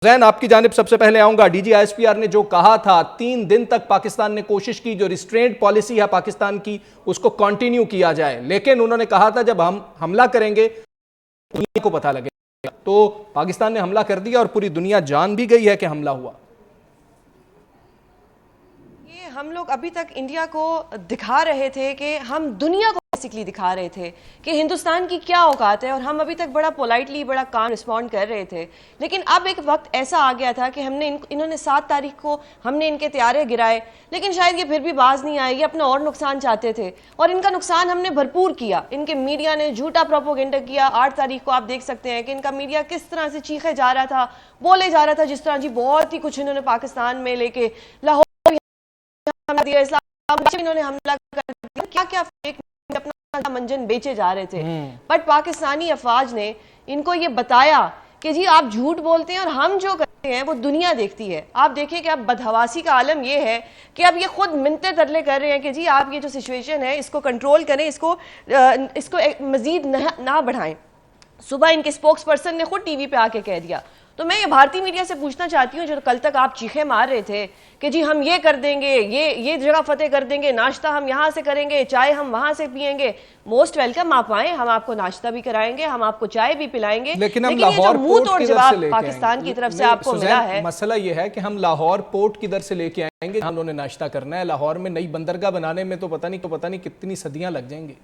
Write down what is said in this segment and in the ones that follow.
زین آپ کی جانب سب سے پہلے آؤں گا. D G S P R نے جو کہا تھا 3 دن تک پاکستان نے کوشش کی جو ریسٹرینٹ پالیسی ہے پاکستان کی اس کو کنٹینیو کیا جائے، لیکن انہوں نے کہا تھا جب ہم حملہ کریں گے دنیا کو پتہ لگے گا. تو پاکستان نے حملہ کر دیا اور پوری دنیا جان بھی گئی ہے کہ حملہ ہوا. یہ ہم لوگ ابھی تک انڈیا کو دکھا رہے تھے کہ ہم دنیا کو بیسکلی دکھا رہے تھے کہ ہندوستان کی کیا اوقات ہے، اور ہم ابھی تک بڑا پولائٹلی بڑا کام رسپونڈ کر رہے تھے. لیکن اب ایک وقت ایسا آ گیا تھا کہ انہوں نے 7 تاریخ کو ہم نے ان کے طیارے گرائے، لیکن شاید یہ پھر بھی باز نہیں آئے. یہ اپنا اور نقصان چاہتے تھے اور ان کا نقصان ہم نے بھرپور کیا. ان کے میڈیا نے جھوٹا پروپیگنڈا کیا. 8 تاریخ کو آپ دیکھ سکتے ہیں کہ ان کا میڈیا کس طرح سے چیخے جا رہا تھا، بولے جا رہا تھا جس طرح جی بہت ہی کچھ انہوں نے پاکستان میں لے کے لاہور دیا، اسلام انہوں نے حملہ کر دیا، کیا کیا فیک اپنا منجن بیچے جا رہے تھے. بٹ پاکستانی افواج نے ان کو یہ بتایا کہ جی آپ جھوٹ بولتے ہیں اور ہم جو کرتے ہیں وہ دنیا دیکھتی ہے. آپ دیکھیں کہ اب بدحواسی کا عالم یہ ہے کہ اب یہ خود منتیں ترلے کر رہے ہیں کہ جی آپ یہ جو سچویشن ہے اس کو کنٹرول کریں، اس کو مزید نہ بڑھائیں. صبح ان کے سپوکس پرسن نے خود ٹی وی پہ آ کے کہہ دیا. تو میں یہ بھارتی میڈیا سے پوچھنا چاہتی ہوں جو کل تک آپ چیخے مار رہے تھے کہ جی ہم یہ کر دیں گے، یہ جگہ فتح کر دیں گے، ناشتہ ہم یہاں سے کریں گے، چائے ہم وہاں سے پیئیں گے، موسٹ ویلکم آپ آئیں، ہم آپ کو ناشتہ بھی کرائیں گے، ہم آپ کو چائے بھی پلائیں گے. لیکن ہم یہ لاہور جو منہ پورٹ توڑ کدھر سے جواب لے کے پاکستان کی طرف سے آپ کو ملا ہے، مسئلہ یہ ہے کہ ہم لاہور پورٹ کدھر سے لے کے آئیں گے. ہم نے ناشتہ کرنا ہے لاہور میں. نئی بندرگاہ بنانے میں تو پتہ نہیں کتنی صدیاں لگ جائیں گی.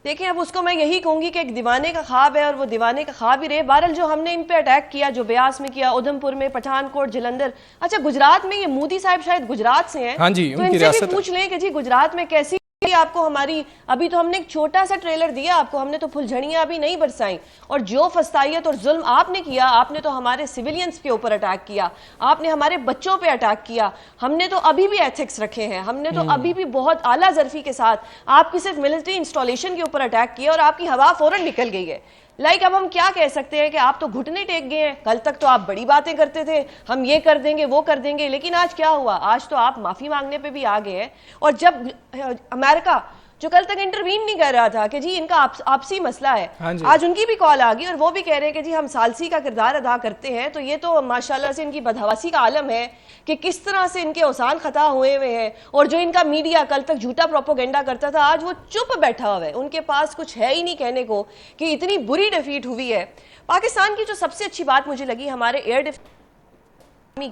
دیکھیں اب اس کو میں یہی کہوں گی کہ ایک دیوانے کا خواب ہے اور وہ دیوانے کا خواب ہی رہے. بہرحال جو ہم نے ان پہ اٹیک کیا، جو بیاس میں کیا، ادھم پور میں، پٹھان کوٹ، جلندر، اچھا گجرات میں یہ مودی صاحب شاید گجرات سے ہیں، ہاں جی تو ان ان کی سے بھی ریاست پوچھ لیں کہ جی گجرات میں کیسی آپ کو ہماری، ابھی تو ہم نے ایک چھوٹا سا ٹریلر دیا آپ کو، ہم نے تو پھلجھڑیاں ابھی نہیں برسائیں. اور جو فسطائیت اور ظلم آپ نے کیا، آپ نے تو ہمارے سیولینز کے اوپر اٹیک کیا، آپ نے ہمارے بچوں پہ اٹیک کیا. ہم نے تو ابھی بھی ایتھکس رکھے ہیں، ہم نے تو ابھی بھی بہت اعلیٰ ظرفی کے ساتھ آپ کی صرف ملٹری انسٹالیشن کے اوپر اٹیک کیا اور آپ کی ہوا فوراً نکل گئی ہے. اب ہم کیا کہہ سکتے ہیں کہ آپ تو گھٹنے ٹیک گئے ہیں. کل تک تو آپ بڑی باتیں کرتے تھے، ہم یہ کر دیں گے وہ کر دیں گے، لیکن آج کیا ہوا؟ آج تو آپ معافی مانگنے پہ بھی آ گئے ہیں. اور جب امریکہ جو کل تک انٹروین نہیں کر رہا تھا کہ جی ان کا آپسی مسئلہ ہے، آج ان کی بھی کال آ گئی اور وہ بھی کہہ رہے ہیں کہ جی ہم ثالثی کا کردار ادا کرتے ہیں. تو یہ تو ماشاءاللہ سے ان کی بدحواسی کا عالم ہے کہ کس طرح سے ان کے اوسان خطا ہوئے ہیں. اور جو ان کا میڈیا کل تک جھوٹا پروپیگنڈا کرتا تھا، آج وہ چپ بیٹھا ہوا ہے. ان کے پاس کچھ ہے ہی نہیں کہنے کو کہ اتنی بری ڈیفیٹ ہوئی ہے. پاکستان کی جو سب سے اچھی بات مجھے لگی ہمارے ایئر ڈیفینس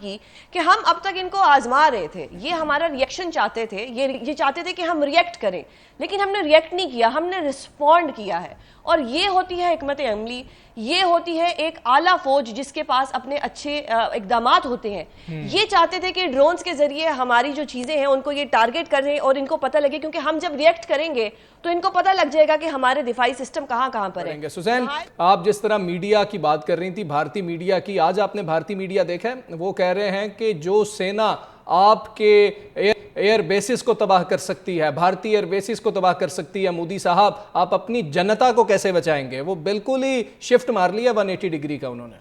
کی، کہ ہم اب تک ان کو آزما رہے تھے. یہ ہمارا ریئیکشن چاہتے تھے، یہ چاہتے تھے کہ ہم ریئیکٹ کریں، لیکن ہم نے ریئیکٹ نہیں کیا، ہم نے رسپونڈ کیا ہے. اور یہ ہوتی ہے حکمت عملی، یہ ہوتی ہے ایک اعلیٰ فوج جس کے پاس اپنے اچھے اقدامات ہوتے ہیں. یہ چاہتے تھے کہ ڈرونز کے ذریعے ہماری جو چیزیں ہیں ان کو یہ ٹارگٹ کریں اور ان کو پتہ لگے، کیونکہ ہم جب ریئیکٹ کریں گے تو ان کو پتہ لگ جائے گا کہ ہمارے دفاعی سسٹم کہاں کہاں پر ہے. سوزین، آپ جس طرح میڈیا کی بات کر رہی تھی، بھارتی میڈیا کی، آج آپ نے بھارتی میڈیا دیکھا ہے، وہ کہہ رہے ہیں کہ جو سینا آپ کے ایئر بیسز کو تباہ کر سکتی ہے، بھارتی ایئر بیسز کو تباہ کر سکتی ہے، مودی صاحب آپ اپنی جنتا کو کیسے بچائیں گے؟ وہ بالکل ہی شفٹ مار لیا 180 ڈگری کا انہوں نے.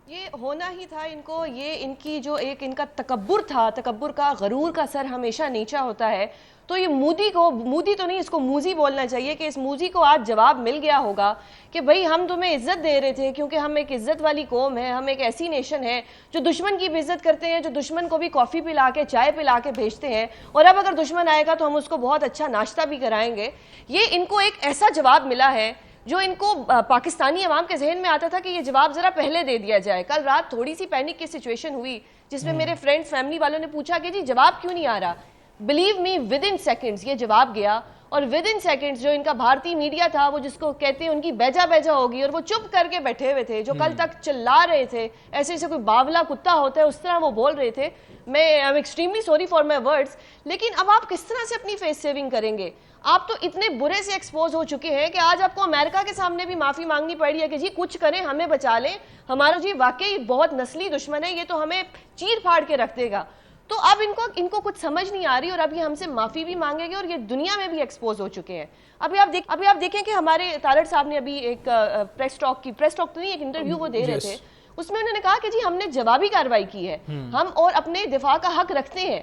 یہ ہونا ہی تھا ان کو. یہ ان کی جو ایک ان کا تکبر تھا، تکبر کا، غرور کا سر ہمیشہ نیچا ہوتا ہے. تو یہ مودی تو نہیں، اس کو موزی بولنا چاہیے کہ اس موزی کو آج جواب مل گیا ہوگا کہ بھئی ہم تمہیں عزت دے رہے تھے کیونکہ ہم ایک عزت والی قوم ہے، ہم ایک ایسی نیشن ہے جو دشمن کی بھی عزت کرتے ہیں، جو دشمن کو بھی کافی پلا کے، چائے پلا کے بھیجتے ہیں، اور اب اگر دشمن آئے گا تو ہم اس کو بہت اچھا ناشتہ بھی کرائیں گے. یہ ان کو ایک ایسا جواب ملا ہے جو ان کو پاکستانی عوام کے ذہن میں آتا تھا کہ یہ جواب ذرا پہلے دے دیا جائے. کل رات تھوڑی سی پینک کی سچویشن ہوئی جس میں میرے فرینڈ فیملی والوں نے پوچھا کہ جی جواب کیوں نہیں آ رہا. Believe me with in seconds یہ جواب گیا، اور ود ان سیکنڈز جو ان کا بھارتی میڈیا تھا، وہ جس کو کہتے ہیں ان کی بیجا بیجا ہوگی، اور وہ چپ کر کے بیٹھے ہوئے تھے، جو کل تک چلا رہے تھے ایسے جیسے کوئی باولا کتا ہوتا ہے اس طرح وہ بول رہے تھے. میں am extremely sorry for my words. لیکن اب آپ کس طرح سے اپنی فیس سیونگ کریں گے؟ آپ تو اتنے برے سے ایکسپوز ہو چکے ہیں کہ آج آپ کو امریکہ کے سامنے بھی معافی مانگنی پڑ رہی ہے کہ جی کچھ کریں، ہمیں بچا لیں، ہمارا جی واقعی بہت نسلی دشمن ہے، یہ تو ہمیں چیر پھاڑ کے رکھ دے گا. تو اب ان کو کچھ سمجھ نہیں آ رہی، اور اب یہ ہم سے معافی بھی مانگیں گے اور یہ دنیا میں بھی ایکسپوز ہو چکے ہیں. ابھی آپ دیکھیں کہ ہمارے طارڑ صاحب نے ابھی ایک پریس ٹاک تو نہیں، ایک انٹرویو وہ دے رہے تھے، اس میں انہوں نے کہا کہ جی ہم نے جوابی کارروائی کی ہے، ہم اور اپنے دفاع کا حق رکھتے ہیں.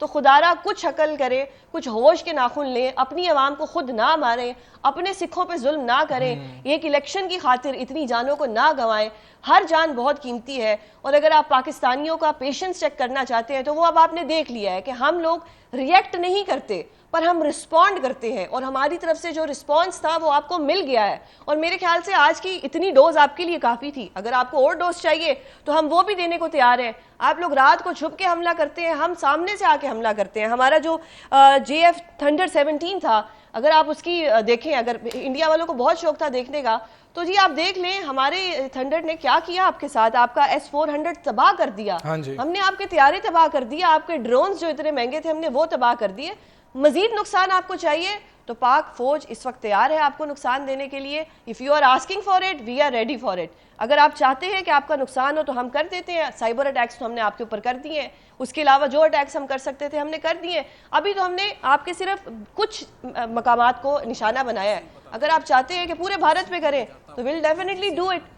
تو خدارا کچھ عقل کریں, کچھ ہوش کے ناخن لیں, اپنی عوام کو خود نہ ماریں, اپنے سکھوں پہ ظلم نہ کریں, ایک الیکشن کی خاطر اتنی جانوں کو نہ گنوائیں. ہر جان بہت قیمتی ہے. اور اگر آپ پاکستانیوں کا پیشنس چیک کرنا چاہتے ہیں تو وہ اب آپ نے دیکھ لیا ہے کہ ہم لوگ ریئیکٹ نہیں کرتے پر ہم رسپونڈ کرتے ہیں, اور ہماری طرف سے جو رسپانس تھا وہ آپ کو مل گیا ہے. اور میرے خیال سے آج کی اتنی ڈوز آپ کے لیے کافی تھی. اگر آپ کو اور ڈوز چاہیے تو ہم وہ بھی دینے کو تیار ہیں. آپ لوگ رات کو چھپ کے حملہ کرتے ہیں, ہم سامنے سے آ کے حملہ کرتے ہیں. ہمارا جو جے ایف تھنڈر 17 تھا, اگر آپ اس کی دیکھیں, اگر انڈیا والوں کو بہت شوق تھا دیکھنے کا, تو جی آپ دیکھ لیں ہمارے تھنڈر نے کیا کیا آپ کے ساتھ. آپ کا S-400 تباہ کر دیا, ہم نے آپ کے طیارے تباہ کر دیا, آپ کے ڈرونز جو اتنے مہنگے تھے ہم نے وہ تباہ کر دیے. مزید نقصان آپ کو چاہیے تو پاک فوج اس وقت تیار ہے آپ کو نقصان دینے کے لیے. If you are asking for it, we are ready for it. اگر آپ چاہتے ہیں کہ آپ کا نقصان ہو تو ہم کر دیتے ہیں. سائبر اٹیکس تو ہم نے آپ کے اوپر کر دیے ہیں, اس کے علاوہ جو اٹیکس ہم کر سکتے تھے ہم نے کر دیے. ابھی تو ہم نے آپ کے صرف کچھ مقامات کو نشانہ بنایا ہے. اگر آپ چاہتے ہیں کہ پورے بھارت پہ کریں تو ویل ڈیفینیٹلی ڈو اٹ.